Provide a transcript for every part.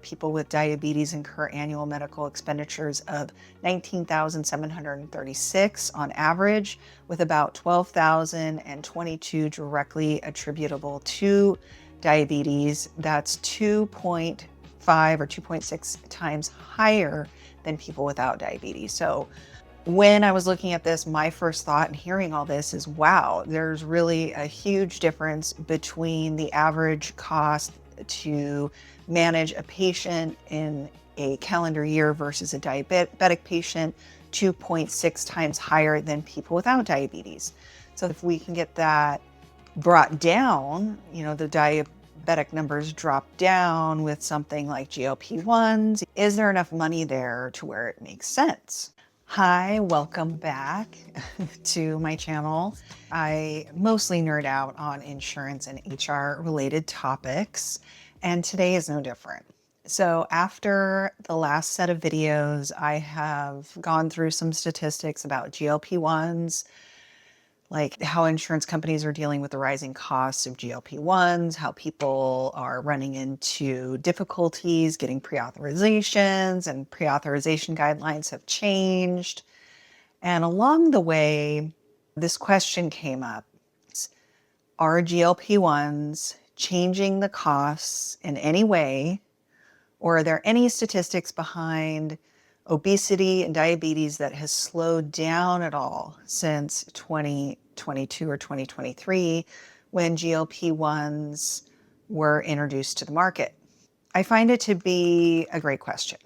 People with diabetes incur annual medical expenditures of 19,736 on average, with about 12,022 directly attributable to diabetes. That's 2.5 or 2.6 times higher than people without diabetes. So when I was looking at this, my first thought and hearing all this is, wow, there's really a huge difference between the average cost to manage a patient in a calendar year versus a diabetic patient, 2.6 times higher than people without diabetes. So if we can get that brought down, the diabetic numbers drop down with something like GLP-1s, is there enough money there to where it makes sense? Hi, welcome back to my channel. I mostly nerd out on insurance and HR related topics, and today is no different. So after the last set of videos, I have gone through some statistics about GLP-1s, like how insurance companies are dealing with the rising costs of GLP-1s, how people are running into difficulties getting pre-authorizations, and pre-authorization guidelines have changed. And along the way, this question came up. Are GLP-1s changing the costs in any way? Or are there any statistics behind obesity and diabetes that has slowed down at all since 2022 or 2023 when GLP-1s were introduced to the market? I find it to be a great question.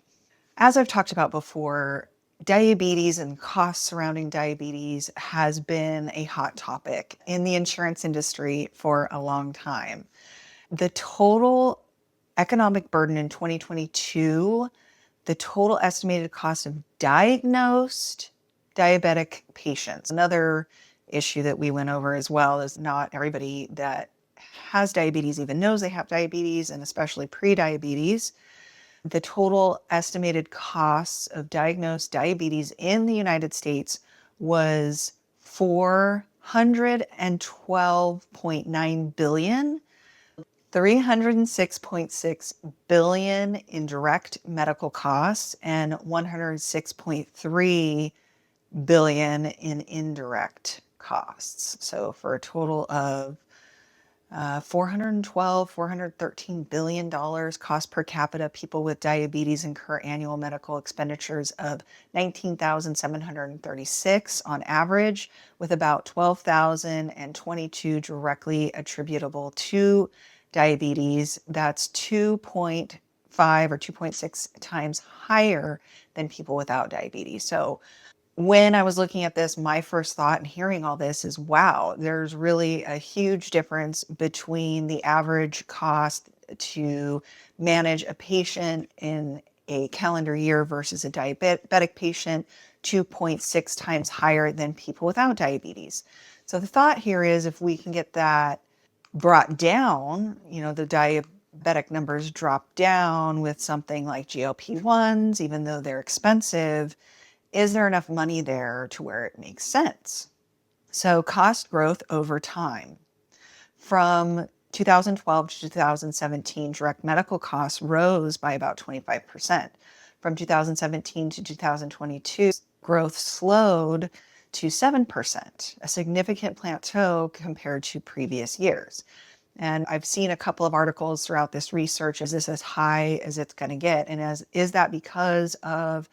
As I've talked about before, diabetes and costs surrounding diabetes has been a hot topic in the insurance industry for a long time. The total economic burden in 2022, the total estimated cost of diagnosed diabetic patients. Another issue that we went over as well is not everybody that has diabetes even knows they have diabetes, and especially pre-diabetes. The total estimated costs of diagnosed diabetes in the United States was $412.9 billion. 306.6 billion in direct medical costs and 106.3 billion in indirect costs. So for a total of $413 billion cost per capita, people with diabetes incur annual medical expenditures of 19,736 on average, with about 12,022 directly attributable to diabetes. That's 2.5 or 2.6 times higher than people without diabetes. So when I was looking at this, my first thought and hearing all this is, wow, there's really a huge difference between the average cost to manage a patient in a calendar year versus a diabetic patient, 2.6 times higher than people without diabetes. So the thought here is, if we can get that brought down, the diabetic numbers drop down with something like GLP-1s, even though they're expensive, is there enough money there to where it makes sense? So cost growth over time. From 2012 to 2017, direct medical costs rose by about 25%. From 2017 to 2022, growth slowed to 7%, a significant plateau compared to previous years. And I've seen a couple of articles throughout this research. Is this as high as it's going to get? And is that because of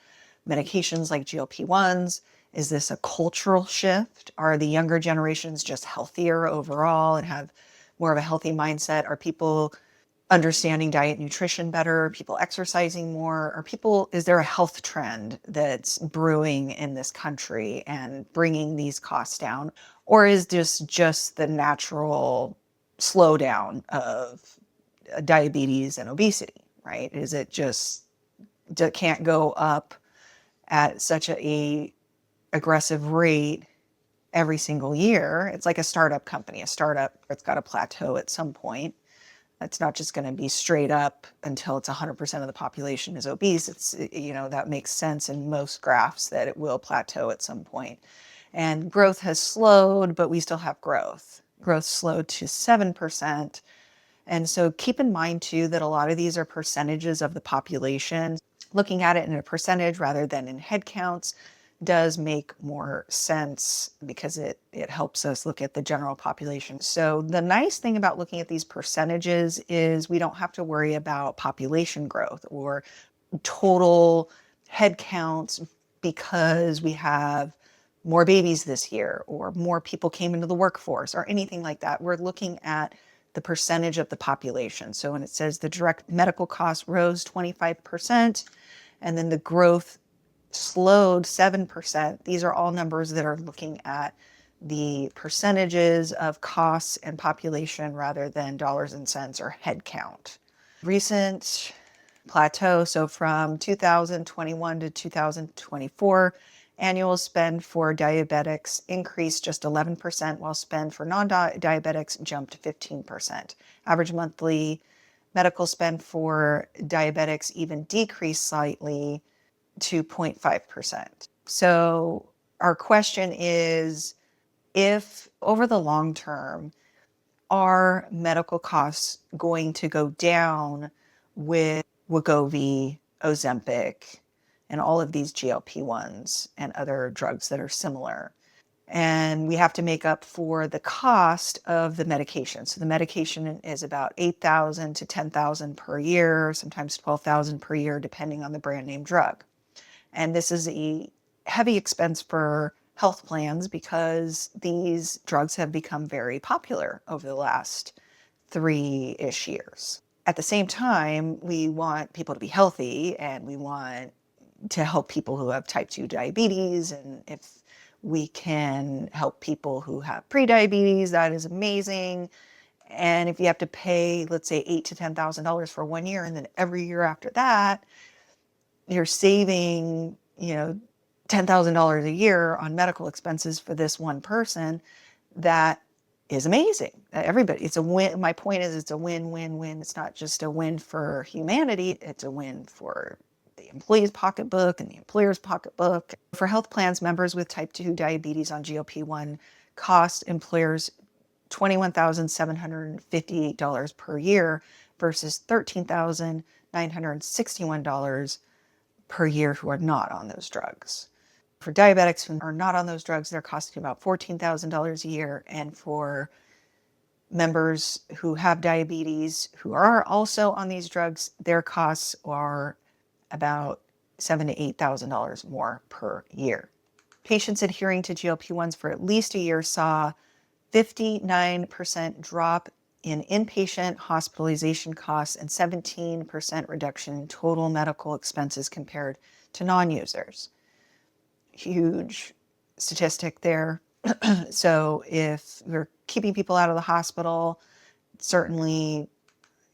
medications like GLP-1s? Is this a cultural shift? Are the younger generations just healthier overall and have more of a healthy mindset? Are people understanding diet nutrition better? Are people exercising more? Is there a health trend that's brewing in this country and bringing these costs down? Or is this just the natural slowdown of diabetes and obesity, right? Is it just can't go up at such a aggressive rate every single year? It's like a startup company. A startup, it's got a plateau at some point. It's not just going to be straight up until it's 100% of the population is obese. That makes sense in most graphs that it will plateau at some point. And growth has slowed, but we still have growth. Growth slowed to 7%. And so keep in mind too that a lot of these are percentages of the population. Looking at it in a percentage rather than in head counts does make more sense because it helps us look at the general population. So the nice thing about looking at these percentages is we don't have to worry about population growth or total head counts because we have more babies this year or more people came into the workforce or anything like that. We're looking at the percentage of the population. So when it says the direct medical costs rose 25% and then the growth slowed 7%, these are all numbers that are looking at the percentages of costs and population rather than dollars and cents or head count. Recent plateau. So from 2021 to 2024, annual spend for diabetics increased just 11%, while spend for non-diabetics jumped 15%. Average monthly medical spend for diabetics even decreased slightly to 0.5%. So our question is, if over the long term, are medical costs going to go down with Wegovy, Ozempic, and all of these GLP-1s and other drugs that are similar? And we have to make up for the cost of the medication. So the medication is about $8,000 to $10,000 per year, sometimes $12,000 per year, depending on the brand name drug. And this is a heavy expense for health plans because these drugs have become very popular over the last 3-ish years. At the same time, we want people to be healthy and we want to help people who have type 2 diabetes. And if we can help people who have prediabetes, that is amazing. And if you have to pay, let's say $8,000 to $10,000 for 1 year, and then every year after that, you're saving, $10,000 a year on medical expenses for this one person, that is amazing. Everybody, it's a win. My point is it's a win-win-win. It's not just a win for humanity, it's a win for the employee's pocketbook and the employer's pocketbook. For health plans, members with type 2 diabetes on GLP-1 cost employers $21,758 per year versus $13,961 per year who are not on those drugs. For diabetics who are not on those drugs, they're costing about $14,000 a year. And for members who have diabetes who are also on these drugs, their costs are about $7,000 to $8,000 more per year. Patients adhering to GLP-1s for at least a year saw 59% drop in inpatient hospitalization costs and 17% reduction in total medical expenses compared to non-users. Huge statistic there. So if we're keeping people out of the hospital, certainly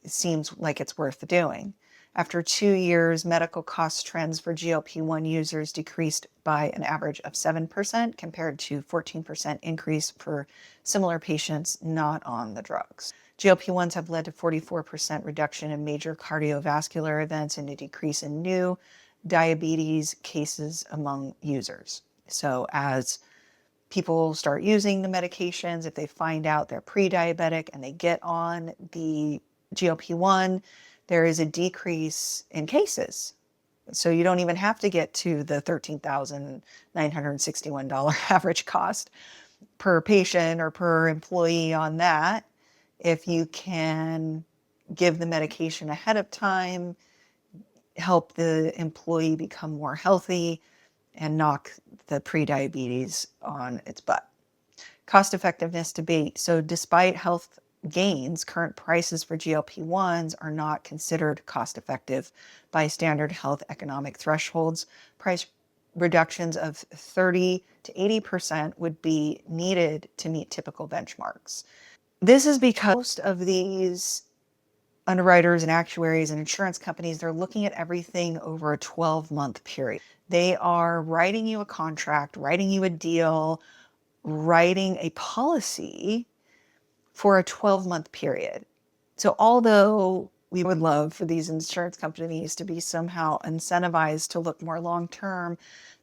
it seems like it's worth doing. After 2 years, medical cost trends for GLP-1 users decreased by an average of 7% compared to 14% increase for similar patients not on the drugs. GLP-1s have led to 44% reduction in major cardiovascular events and a decrease in new diabetes cases among users. So as people start using the medications, if they find out they're pre-diabetic and they get on the GLP-1, there is a decrease in cases. So you don't even have to get to the $13,961 average cost per patient or per employee on that. If you can give the medication ahead of time, help the employee become more healthy, and knock the prediabetes on its butt. Cost effectiveness debate. So despite health gains, current prices for GLP-1s are not considered cost effective by standard health economic thresholds. Price reductions of 30 to 80% would be needed to meet typical benchmarks. This is because most of these underwriters and actuaries and insurance companies, they're looking at everything over a 12-month period. They are writing you a contract, writing you a deal, writing a policy for a 12-month period. So although we would love for these insurance companies to be somehow incentivized to look more long-term,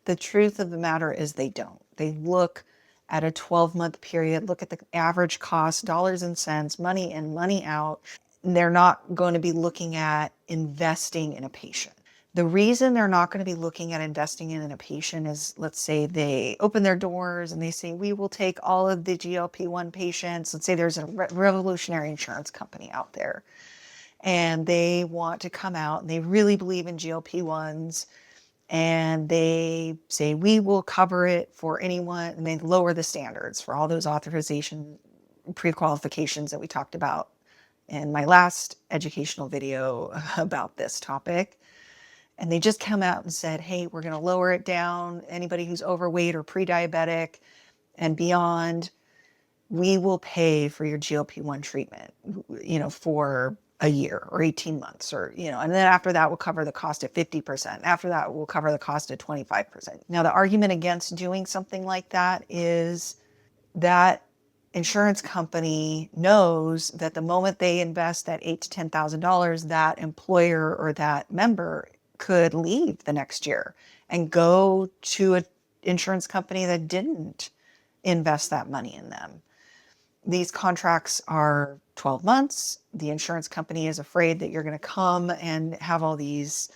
the truth of the matter is they don't. They look at a 12-month period, look at the average cost, dollars and cents, money in, money out. they're not going to be looking at investing in a patient. The reason they're not going to be looking at investing in a patient is, let's say they open their doors and they say, we will take all of the GLP-1 patients. Let's say there's a revolutionary insurance company out there and they want to come out and they really believe in GLP-1s and they say, we will cover it for anyone, and they lower the standards for all those authorization pre-qualifications that we talked about in my last educational video about this topic. And they just come out and said, hey, we're going to lower it down. Anybody who's overweight or pre-diabetic and beyond, we will pay for your GLP-1 treatment, for a year or 18 months and then after that we'll cover the cost at 50%. After that, we'll cover the cost at 25%. Now, the argument against doing something like that is that insurance company knows that the moment they invest that $8,000 to $10,000, that employer or that member could leave the next year and go to an insurance company that didn't invest that money in them. These contracts are 12 months. The insurance company is afraid that you're going to come and have all these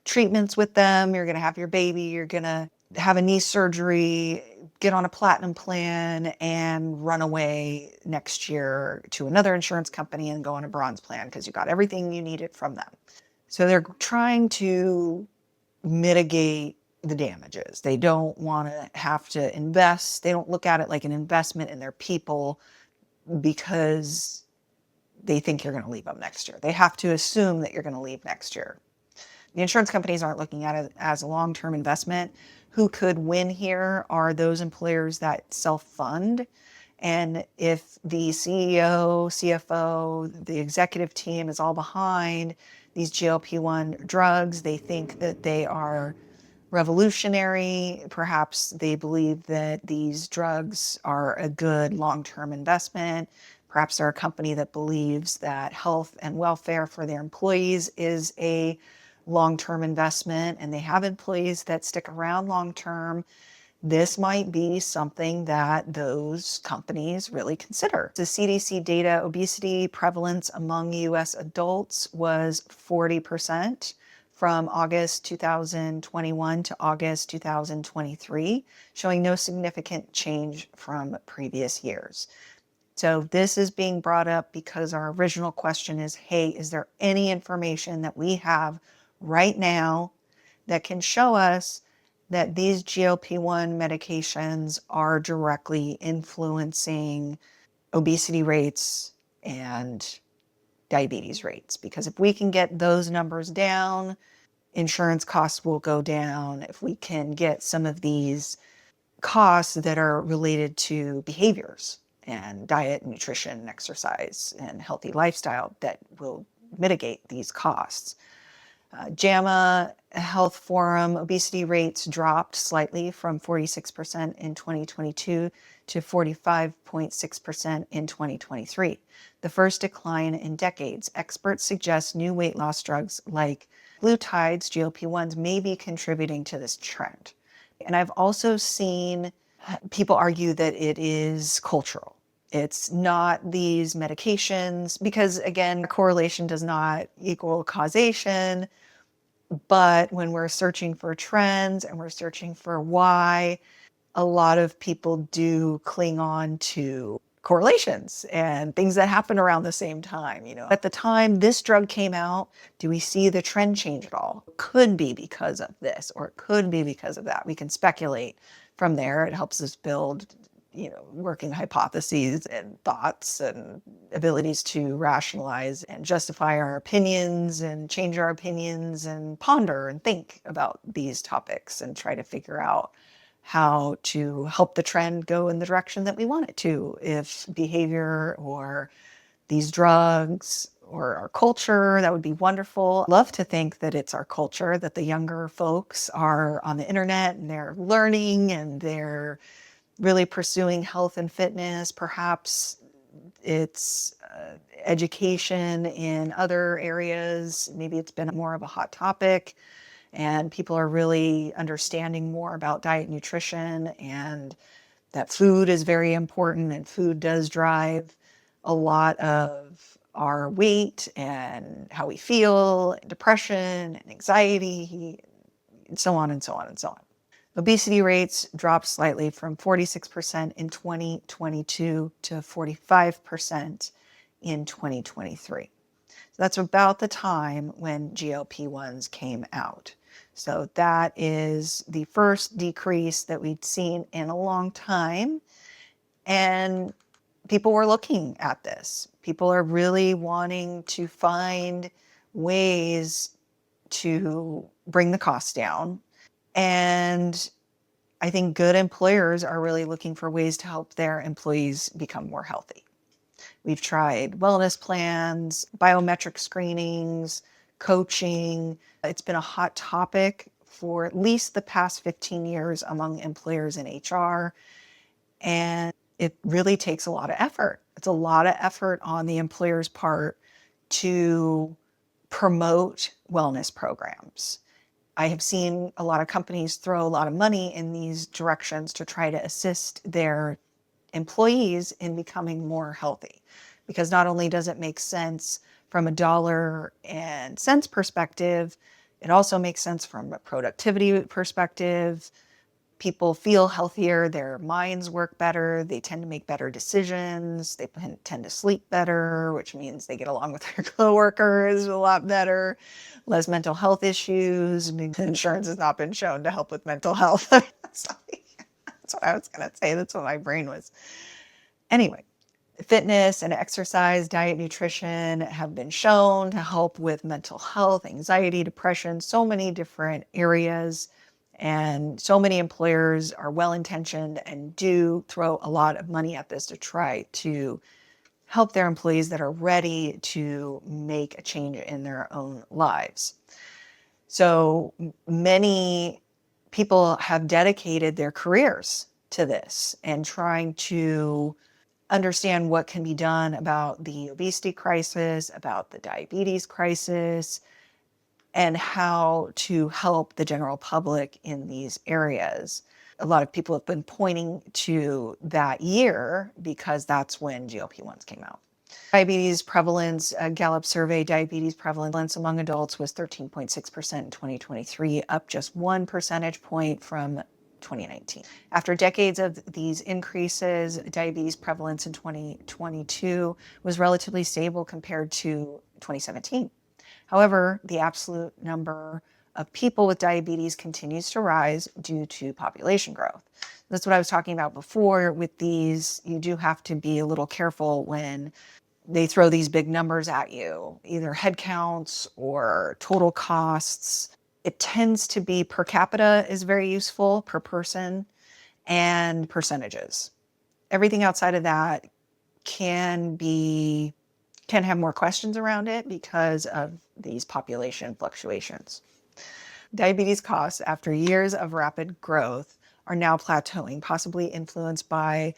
treatments with them. You're going to have your baby. You're going to have a knee surgery, get on a platinum plan, and run away next year to another insurance company and go on a bronze plan because you got everything you needed from them. So they're trying to mitigate the damages. They don't want to have to invest. They don't look at it like an investment in their people because they think you're going to leave them next year. They have to assume that you're going to leave next year. The insurance companies aren't looking at it as a long-term investment. Who could win here are those employers that self-fund. And if the CEO, CFO, the executive team is all behind these GLP-1 drugs, they think that they are revolutionary. Perhaps they believe that these drugs are a good long-term investment. Perhaps they're a company that believes that health and welfare for their employees is a long-term investment, and they have employees that stick around long-term. This might be something that those companies really consider. The CDC data, obesity prevalence among US adults was 40% from August 2021 to August 2023, showing no significant change from previous years. So this is being brought up because our original question is, hey, is there any information that we have right now that can show us that these GLP-1 medications are directly influencing obesity rates and diabetes rates? Because if we can get those numbers down, insurance costs will go down. If we can get some of these costs that are related to behaviors and diet, nutrition, exercise, and healthy lifestyle, that will mitigate these costs. JAMA Health Forum, obesity rates dropped slightly from 46% in 2022 to 45.6% in 2023. The first decline in decades. Experts suggest new weight loss drugs like glutides, GLP-1s, may be contributing to this trend. And I've also seen people argue that it is cultural. It's not these medications, because again, correlation does not equal causation. But when we're searching for trends and we're searching for why, a lot of people do cling on to correlations and things that happen around the same time. At the time this drug came out, do we see the trend change at all? It could be because of this, or it could be because of that. We can speculate from there. It helps us build, working hypotheses and thoughts and abilities to rationalize and justify our opinions and change our opinions and ponder and think about these topics and try to figure out how to help the trend go in the direction that we want it to. If behavior or these drugs or our culture, that would be wonderful. Love to think that it's our culture, that the younger folks are on the internet and they're learning and they're really pursuing health and fitness. Perhaps it's education in other areas. Maybe it's been more of a hot topic and people are really understanding more about diet and nutrition, and that food is very important and food does drive a lot of our weight and how we feel, depression and anxiety, and so on and so on and so on. Obesity rates dropped slightly from 46% in 2022 to 45% in 2023. So that's about the time when GLP-1s came out. So that is the first decrease that we'd seen in a long time. And people were looking at this. People are really wanting to find ways to bring the costs down. And I think good employers are really looking for ways to help their employees become more healthy. We've tried wellness plans, biometric screenings, coaching. It's been a hot topic for at least the past 15 years among employers in HR. And it really takes a lot of effort. It's a lot of effort on the employer's part to promote wellness programs. I have seen a lot of companies throw a lot of money in these directions to try to assist their employees in becoming more healthy. Because not only does it make sense from a dollar and cents perspective, it also makes sense from a productivity perspective. People feel healthier, their minds work better, they tend to make better decisions, they tend to sleep better, which means they get along with their coworkers a lot better, less mental health issues. Insurance has not been shown to help with mental health. That's what I was going to say. That's what my brain was. Anyway, fitness and exercise, diet, nutrition have been shown to help with mental health, anxiety, depression, so many different areas. And so many employers are well-intentioned and do throw a lot of money at this to try to help their employees that are ready to make a change in their own lives. So many people have dedicated their careers to this and trying to understand what can be done about the obesity crisis, about the diabetes crisis, and how to help the general public in these areas. A lot of people have been pointing to that year because that's when GLP-1s came out. Diabetes prevalence, Gallup survey, diabetes prevalence among adults was 13.6% in 2023, up just 1 percentage point from 2019. After decades of these increases, diabetes prevalence in 2022 was relatively stable compared to 2017. However, the absolute number of people with diabetes continues to rise due to population growth. That's what I was talking about before with these. You do have to be a little careful when they throw these big numbers at you, either head counts or total costs. It tends to be per capita is very useful, per person, and percentages. Everything outside of that can have more questions around it because of these population fluctuations. Diabetes costs after years of rapid growth are now plateauing, possibly influenced by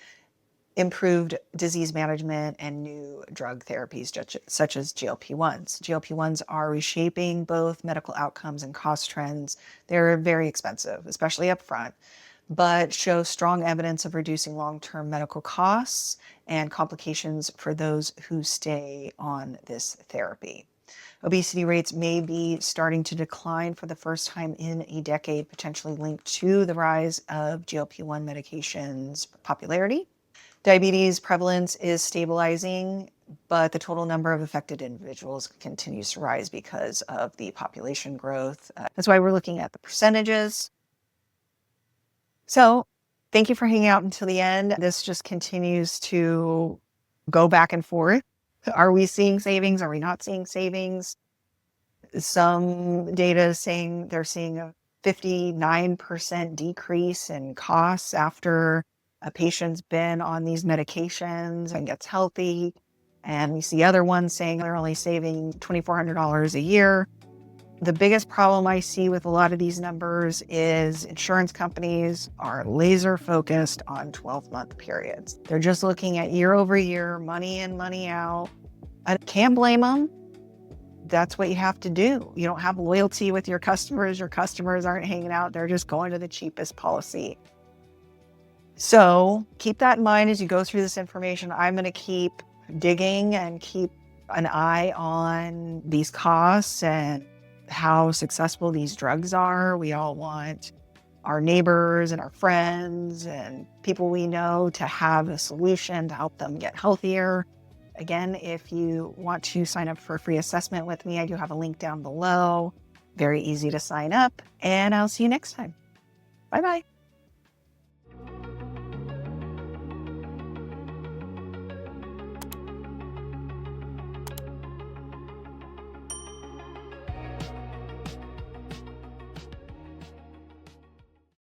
improved disease management and new drug therapies such as GLP-1s. GLP-1s are reshaping both medical outcomes and cost trends. They're very expensive, especially upfront, but show strong evidence of reducing long-term medical costs and complications for those who stay on this therapy. Obesity rates may be starting to decline for the first time in a decade, potentially linked to the rise of GLP-1 medications' popularity. Diabetes prevalence is stabilizing, but the total number of affected individuals continues to rise because of the population growth. That's why we're looking at the percentages. So thank you for hanging out until the end. This just continues to go back and forth. Are we seeing savings? Are we not seeing savings? Some data is saying they're seeing a 59% decrease in costs after a patient's been on these medications and gets healthy. And we see other ones saying they're only saving $2,400 a year. The biggest problem I see with a lot of these numbers is insurance companies are laser focused on 12-month periods. They're just looking at year over year, money in, money out. I can't blame them. That's what you have to do. You don't have loyalty with your customers. Your customers aren't hanging out. They're just going to the cheapest policy. So keep that in mind as you go through this information. I'm going to keep digging and keep an eye on these costs and how successful these drugs are. We all want our neighbors and our friends and people we know to have a solution to help them get healthier. Again, if you want to sign up for a free assessment with me, I do have a link down below. Very easy to sign up, and I'll see you next time. Bye-bye.